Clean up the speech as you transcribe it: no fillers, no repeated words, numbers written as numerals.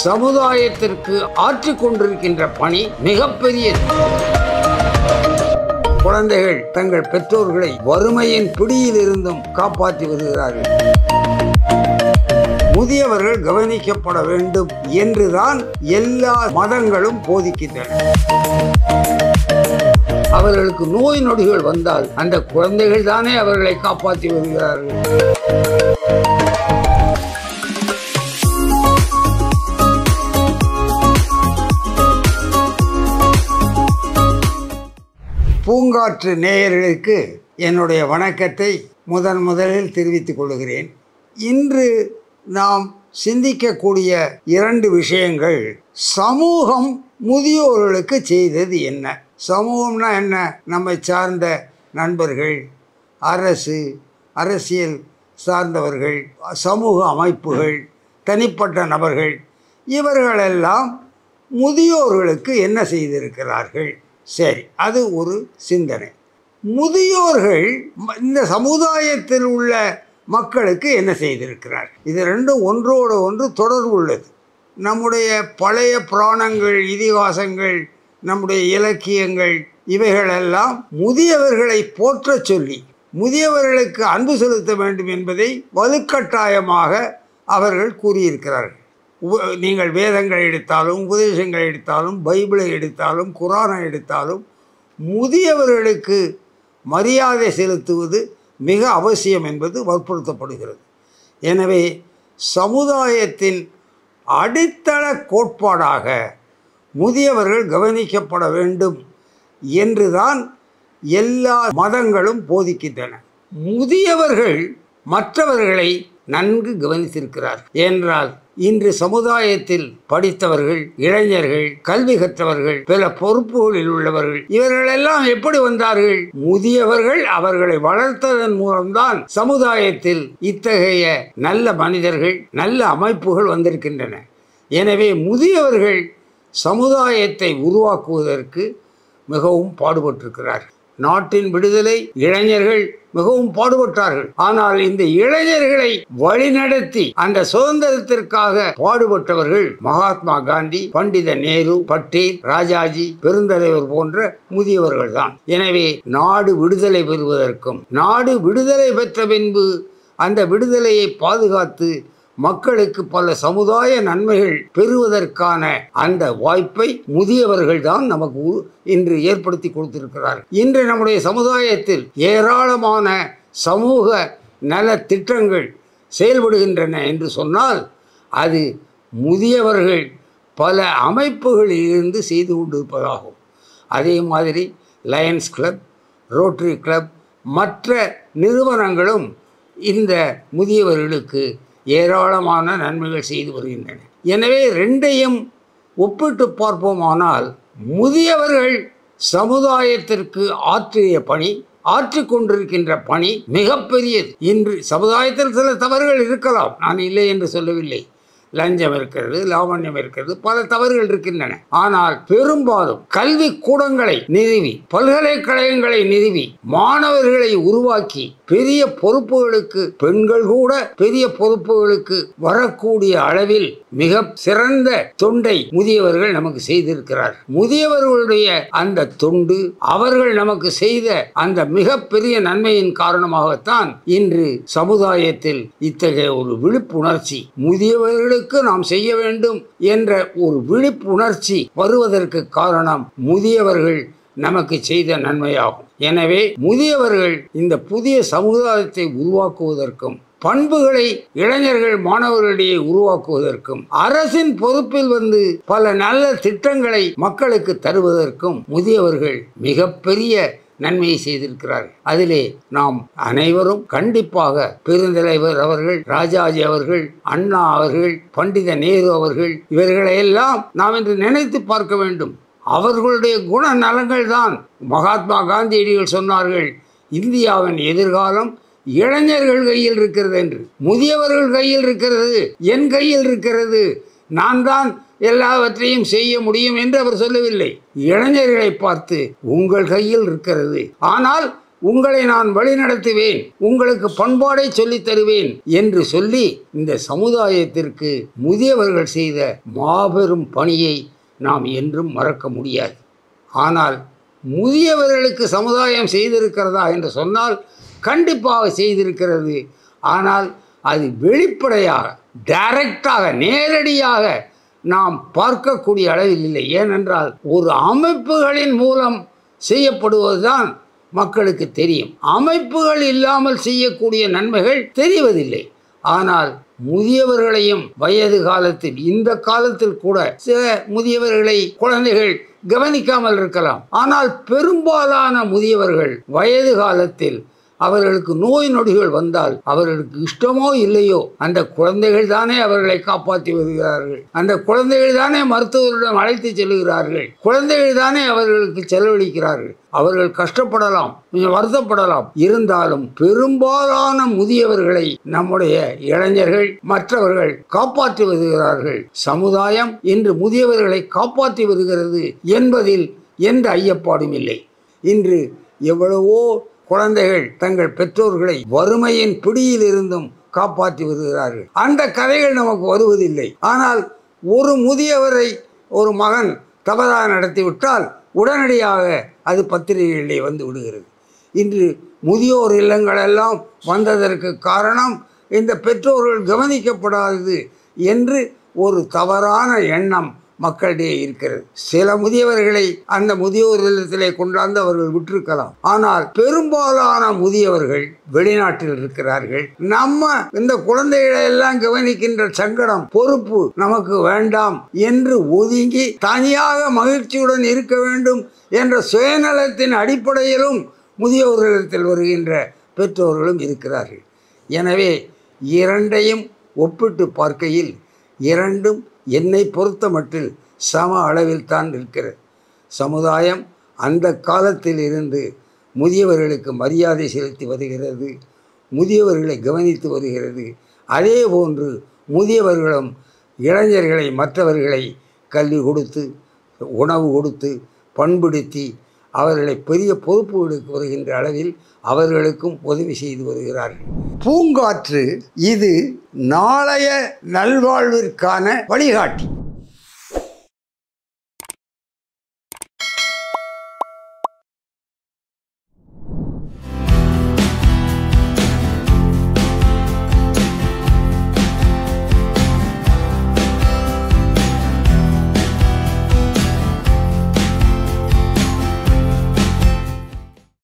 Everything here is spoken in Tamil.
சமுதாயத்திற்கு ஆற்றிக் கொண்டிருக்கின்ற பணி மிகப்பெரியது. குழந்தைகள் தங்கள் பெற்றோர்களை வறுமையின் பிடியில் இருந்தும் காப்பாற்றி வருகிறார்கள். முதியவர்கள் கவனிக்கப்பட வேண்டும் என்றுதான் எல்லா மதங்களும் போதிக்கின்றன. அவர்களுக்கு நோய் நொடிகள் வந்தால் அந்த குழந்தைகள் தானே அவர்களை காப்பாற்றி வருகிறார்கள். பூங்காற்று நேயர்களுக்கு என்னுடைய வணக்கத்தை முதலில் தெரிவித்துக் கொள்கிறேன். இன்று நாம் சிந்திக்கக்கூடிய 2 விஷயங்கள் சமூகம் முதியோர்களுக்கு செய்தது என்ன. சமூகம்னா என்ன? நம்மை சார்ந்த நண்பர்கள், அரசியல் சார்ந்தவர்கள், சமூக அமைப்புகள், தனிப்பட்ட நபர்கள், இவர்களெல்லாம் முதியோர்களுக்கு என்ன செய்திருக்கிறார்கள்? சரி, அது ஒரு சிந்தனை. முதியோர்கள் இந்த சமுதாயத்தில் உள்ள மக்களுக்கு என்ன செய்திருக்கிறார்? இது ரெண்டும் ஒன்றோடு ஒன்று தொடர்பு உள்ளது. நம்முடைய பழைய புராணங்கள், இதிகாசங்கள், நம்முடைய இலக்கியங்கள், இவைகளெல்லாம் முதியவர்களை போற்ற சொல்லி முதியவர்களுக்கு அன்பு செலுத்த வேண்டும் என்பதை வலுக்கட்டாயமாக அவர்கள் கூறியிருக்கிறார்கள். நீங்கள் வேதங்களை எடுத்தாலும், உபதேசங்களை எடுத்தாலும், பைபிளை எடுத்தாலும், குரானை எடுத்தாலும் முதியவர்களுக்கு மரியாதை செலுத்துவது மிக அவசியம் என்பது வற்புறுத்தப்படுகிறது. எனவே சமுதாயத்தின் அடித்தள கோட்பாடாக முதியவர்கள் கவனிக்கப்பட வேண்டும் என்றுதான் எல்லா மதங்களும் போதிக்கின்றன. முதியவர்கள் மற்றவர்களை நன்கு கவனித்திருக்கிறார் என்றால் இன்று சமுதாயத்தில் படித்தவர்கள், இளைஞர்கள், கல்வி கற்றவர்கள், பல பொறுப்புகளில் உள்ளவர்கள், இவர்களெல்லாம் எப்படி வந்தார்கள்? முதியவர்கள் அவர்களை வளர்த்ததன் மூலம்தான் சமுதாயத்தில் இத்தகைய நல்ல மனிதர்கள், நல்ல அமைப்புகள் வந்திருக்கின்றன. எனவே முதியவர்கள் சமுதாயத்தை உருவாக்குவதற்கு மிகவும் பாடுபட்டிருக்கிறார்கள். நாட்டின் விடுதலை இளைஞர்கள் மிகவும் பாடுபட்டார்கள். ஆனால் இந்த இளைஞர்களை வழிநடத்தி அந்த சுதந்திரத்திற்காக பாடுபட்டவர்கள் மகாத்மா காந்தி, பண்டித நேரு, பட்டேல், ராஜாஜி, பெருந்தலைவர் போன்ற முதியவர்கள் தான். எனவே நாடு விடுதலை பெறுவதற்கும், நாடு விடுதலை பெற்ற பின்பு அந்த விடுதலையை பாதுகாத்து மக்களுக்கு பல சமுதாய நன்மைகள் பெறுவதற்கான அந்த வாய்ப்பை முதியவர்கள் தான் நமக்கு இன்று ஏற்படுத்தி கொடுத்திருக்கிறார்கள். இன்று நம்முடைய சமுதாயத்தில் ஏராளமான சமூக நல திட்டங்கள் செயல்படுகின்றன என்று சொன்னால் அது முதியவர்கள் பல அமைப்புகளில் இருந்து செய்து கொண்டிருப்பதாகும். அதே மாதிரி லயன்ஸ் கிளப், ரோட்டரி கிளப், மற்ற நிறுவனங்களும் இந்த முதியவர்களுக்கு ஏராளமான நன்மைகள் செய்து வருகின்றன. எனவே ரெண்டையும் ஒப்பிட்டு பார்ப்போமானால் முதியவர்கள் சமுதாயத்திற்கு ஆற்றிக் கொண்டிருக்கின்ற பணி மிகப்பெரியது. இன்று சமுதாயத்தில் சில தவறுகள் இருக்கலாம், நான் இல்லை என்று சொல்லவில்லை. லஞ்சம் இருக்கிறது, லாவண்யம் இருக்கிறது, பல தவறுகள் இருக்கின்றன. ஆனால் பெரும்பாலும் கல்வி கூடங்களை நிறுவி, பல்கலைக்கழகங்களை நிறுவி, மாணவர்களை உருவாக்கி பெரிய பொறுப்புகளுக்கு, பெண்கள் கூட பெரிய பொறுப்புகளுக்கு வரக்கூடிய அளவில் மிக சிறந்த தொண்டை முதியவர்கள் நமக்கு செய்திருக்கிறார். முதியவர்களுடைய அந்த தொண்டு, அவர்கள் நமக்கு செய்த அந்த மிகப்பெரிய நன்மையின் காரணமாகத்தான் இன்று சமுதாயத்தில் இத்தகைய ஒரு விழிப்புணர்ச்சி, முதியவர்களுக்கு நாம் செய்ய வேண்டும் என்ற ஒரு விழிப்புணர்ச்சி வருவதற்கு காரணம் முதியவர்கள் நமக்கு செய்த நன்மையாகும். எனவே முதியவர்கள் இந்த புதிய சமுதாயத்தை உருவாக்குவதற்கும், பண்புகளை இளைஞர்கள் மாணவர்களிடையே உருவாக்குவதற்கும், அரசின் பொறுப்பில் வந்து பல நல்ல திட்டங்களை மக்களுக்கு தருவதற்கும் முதியவர்கள் மிகப்பெரிய நன்மையை செய்திருக்கிறார்கள். அதிலே நாம் அனைவரும் கண்டிப்பாக பெருந்தலைவர் அவர்கள், ராஜாஜி அவர்கள், அண்ணா அவர்கள், பண்டித நேரு அவர்கள், இவர்களையெல்லாம் நாம் இன்று நினைத்து பார்க்க வேண்டும். அவர்களுடைய குண நலங்கள் தான். மகாத்மா காந்தியடிகள் சொன்னார்கள், இந்தியாவின் எதிர்காலம் இளைஞர்கள் கையில் இருக்கிறது என்று. முதியவர்கள் கையில் இருக்கிறது, என் கையில் இருக்கிறது, நான் தான் எல்லாவற்றையும் செய்ய முடியும் என்று அவர் சொல்லவில்லை. இளைஞர்களை பார்த்து உங்கள் கையில் இருக்கிறது, ஆனால் உங்களை நான் வழிநடத்துவேன், உங்களுக்கு பண்பாடை சொல்லித் தருவேன் என்று சொல்லி இந்த சமுதாயத்திற்கு முதியவர்கள் செய்த மாபெரும் பணியை நாம் என்றும் மறக்க முடியாது. ஆனால் முதியவர்களுக்கு சமுதாயம் செய்திருக்கிறதா என்று சொன்னால் கண்டிப்பாக செய்திருக்கிறது. ஆனால் அது வெளிப்படையாக, டைரக்டாக, நேரடியாக நாம் பார்க்கக்கூடிய அளவில் இல்லை. ஏனென்றால் ஒரு அமைப்புகளின் மூலம் செய்யப்படுவதுதான் மக்களுக்கு தெரியும். அமைப்புகள் இல்லாமல் செய்யக்கூடிய நன்மைகள் தெரிவதில்லை. ஆனால் முதியவர்களையும் வயது காலத்தில், இந்த காலத்தில் கூட சில முதியவர்களை குழந்தைகள் கவனிக்காமல் இருக்கலாம். ஆனால் பெரும்பாலான முதியவர்கள் வயது காலத்தில் அவர்களுக்கு நோய் நொடிகள் வந்தால் அவர்களுக்கு இஷ்டமோ இல்லையோ அந்த குழந்தைகள் தானே அவர்களை காப்பாற்றி வருகிறார்கள். அந்த குழந்தைகள் தானே மருத்துவரிடம் அழைத்து செல்கிறார்கள். குழந்தைகள் தானே அவர்களுக்கு செலவழிக்கிறார்கள். அவர்கள் கஷ்டப்படலாம், கொஞ்சம் வருத்தப்படலாம். இருந்தாலும் பெரும்பாலான முதியவர்களை நம்முடைய இளைஞர்கள், மற்றவர்கள் காப்பாற்றி வருகிறார்கள். சமுதாயம் இன்று முதியவர்களை காப்பாற்றி வருகிறது என்பதில் எந்த ஐயப்பாடும் இல்லை. இன்று எவ்வளவோ குழந்தைகள் தங்கள் பெற்றோர்களை வறுமையின் பிடியில் இருந்தும் காப்பாற்றி வருகிறார்கள். அந்த கதைகள் நமக்கு வருவதில்லை. ஆனால் ஒரு முதியவரை ஒரு மகன் தவறாக நடத்திவிட்டால் உடனடியாக அது பத்திரிகைகளிலே வந்து விடுகிறது. இன்று முதியோர் இல்லங்களெல்லாம் வந்ததற்கு காரணம் இந்த பெற்றோர்கள் கவனிக்கப்படாதது என்று ஒரு தவறான எண்ணம் மக்களிடையே இருக்கிறது. சில முதியவர்களை அந்த முதியோர் இல்லத்திலே கொண்டாந்து அவர்கள் விட்டிருக்கலாம். ஆனால் பெரும்பாலான முதியவர்கள் வெளிநாட்டில் இருக்கிறார்கள். நம்ம இந்த குழந்தைகளை எல்லாம் கவனிக்கின்ற சங்கடம், பொறுப்பு நமக்கு வேண்டாம் என்று ஒதுங்கி தனியாக மகிழ்ச்சியுடன் இருக்க வேண்டும் என்ற சுயநலத்தின் அடிப்படையிலும் முதியோர்களிடத்தில் வருகின்ற பெற்றோர்களும் இருக்கிறார்கள். எனவே இரண்டையும் ஒப்பிட்டு பார்க்கையில் இரண்டும் என்னை பொறுத்த மட்டில் சம அளவில் தான் இருக்கிறது. சமுதாயம் அந்த காலத்தில் இருந்து முதியவர்களுக்கு மரியாதை செலுத்தி வருகிறது, முதியவர்களை கவனித்து வருகிறது. அதே போன்று முதியவர்களும் இளைஞர்களை, மற்றவர்களை கல்வி கொடுத்து, உணவு கொடுத்து, பண்படுத்தி அவர்களை பெரிய பொறுப்புகளுக்கு வருகின்ற அளவில் அவர்களுக்கும் உதவி செய்து வருகிறார்கள். பூங்காற்று இது நாளைய நல்வாழ்விற்கான வழிகாட்டி.